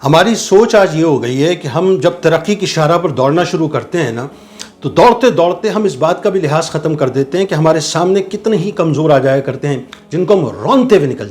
ہماری سوچ آج یہ ہو گئی ہے کہ ہم جب ترقی کی شاہراہ پر دوڑنا شروع کرتے ہیں نا، تو دوڑتے دوڑتے ہم اس بات کا بھی لحاظ ختم کر دیتے ہیں کہ ہمارے سامنے کتنے ہی کمزور آ جایا کرتے ہیں جن کو ہم رونتے ہوئے نکل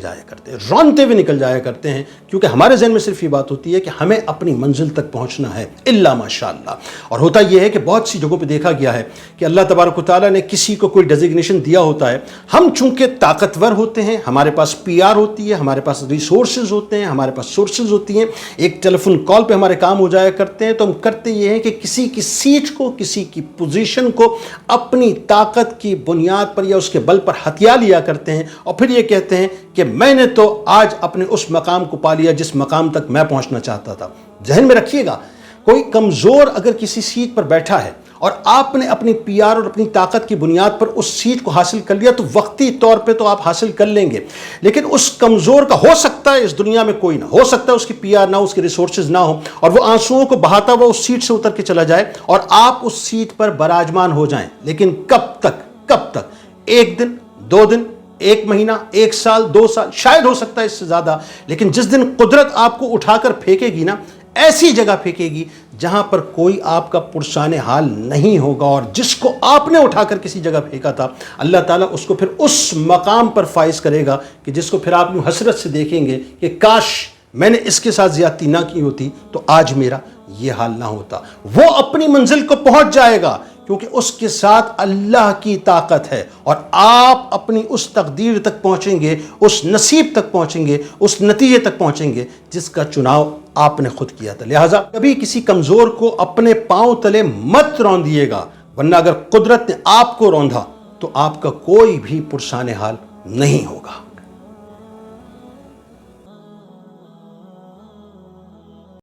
جایا کرتے ہیں کیونکہ ہمارے ذہن میں صرف یہ بات ہوتی ہے کہ ہمیں اپنی منزل تک پہنچنا ہے الا ماشاءاللہ۔ اور ہوتا یہ ہے کہ بہت سی جگہوں پہ دیکھا گیا ہے کہ اللہ تبارک و تعالیٰ نے کسی کو کوئی ڈیزگنیشن دیا ہوتا ہے، ہم چونکہ طاقتور ہوتے ہیں، ہمارے پاس پی آر ہوتی ہے، ہمارے پاس ریسورسز ہوتے ہیں، ہمارے پاس سورسز ہوتی ہیں، ایک ٹیلی فون کال پہ ہمارے کام ہو جایا کرتے ہیں، تو ہم کرتے یہ ہیں کہ کسی کی سیٹ کو، کسی کی پوزیشن کو اپنی طاقت کی بنیاد پر یا اس کے بل پر ہتھیا لیا کرتے ہیں، اور پھر یہ کہتے ہیں کہ میں نے تو آج اپنے اس مقام کو پا لیا جس مقام تک میں پہنچنا چاہتا تھا۔ ذہن میں رکھیے گا، کوئی کمزور اگر کسی سیٹ پر بیٹھا ہے اور آپ نے اپنی پی آر اور اپنی طاقت کی بنیاد پر اس سیٹ کو حاصل کر لیا، تو وقتی طور پہ تو آپ حاصل کر لیں گے، لیکن اس کمزور کا ہو سکتا ہے اس دنیا میں کوئی نہ ہو سکتا ہے، اس کی پی آر نہ ہو، اس کے ریسورسز نہ ہو، اور وہ آنسوؤں کو بہاتا ہوا اس سیٹ سے اتر کے چلا جائے اور آپ اس سیٹ پر براجمان ہو جائیں۔ لیکن کب تک؟ ایک دن، 2 دن، 1 مہینہ، 1 سال، 2 سال، شاید ہو سکتا ہے اس سے زیادہ، لیکن جس دن قدرت آپ کو اٹھا کر پھینکے گی نا، ایسی جگہ پھینکے گی جہاں پر کوئی آپ کا پرسان حال نہیں ہوگا، اور جس کو آپ نے اٹھا کر کسی جگہ پھینکا تھا، اللہ تعالیٰ اس کو پھر اس مقام پر فائز کرے گا کہ جس کو پھر آپ یوں حسرت سے دیکھیں گے کہ کاش میں نے اس کے ساتھ زیادتی نہ کی ہوتی تو آج میرا یہ حال نہ ہوتا۔ وہ اپنی منزل کو پہنچ جائے گا کیونکہ اس کے ساتھ اللہ کی طاقت ہے، اور آپ اپنی اس تقدیر تک پہنچیں گے، اس نصیب تک پہنچیں گے، اس نتیجے تک پہنچیں گے جس کا چناؤ آپ نے خود کیا تھا۔ لہٰذا کبھی کسی کمزور کو اپنے پاؤں تلے مت روندیے گا، ورنہ اگر قدرت نے آپ کو روندا تو آپ کا کوئی بھی پرسان حال نہیں ہوگا۔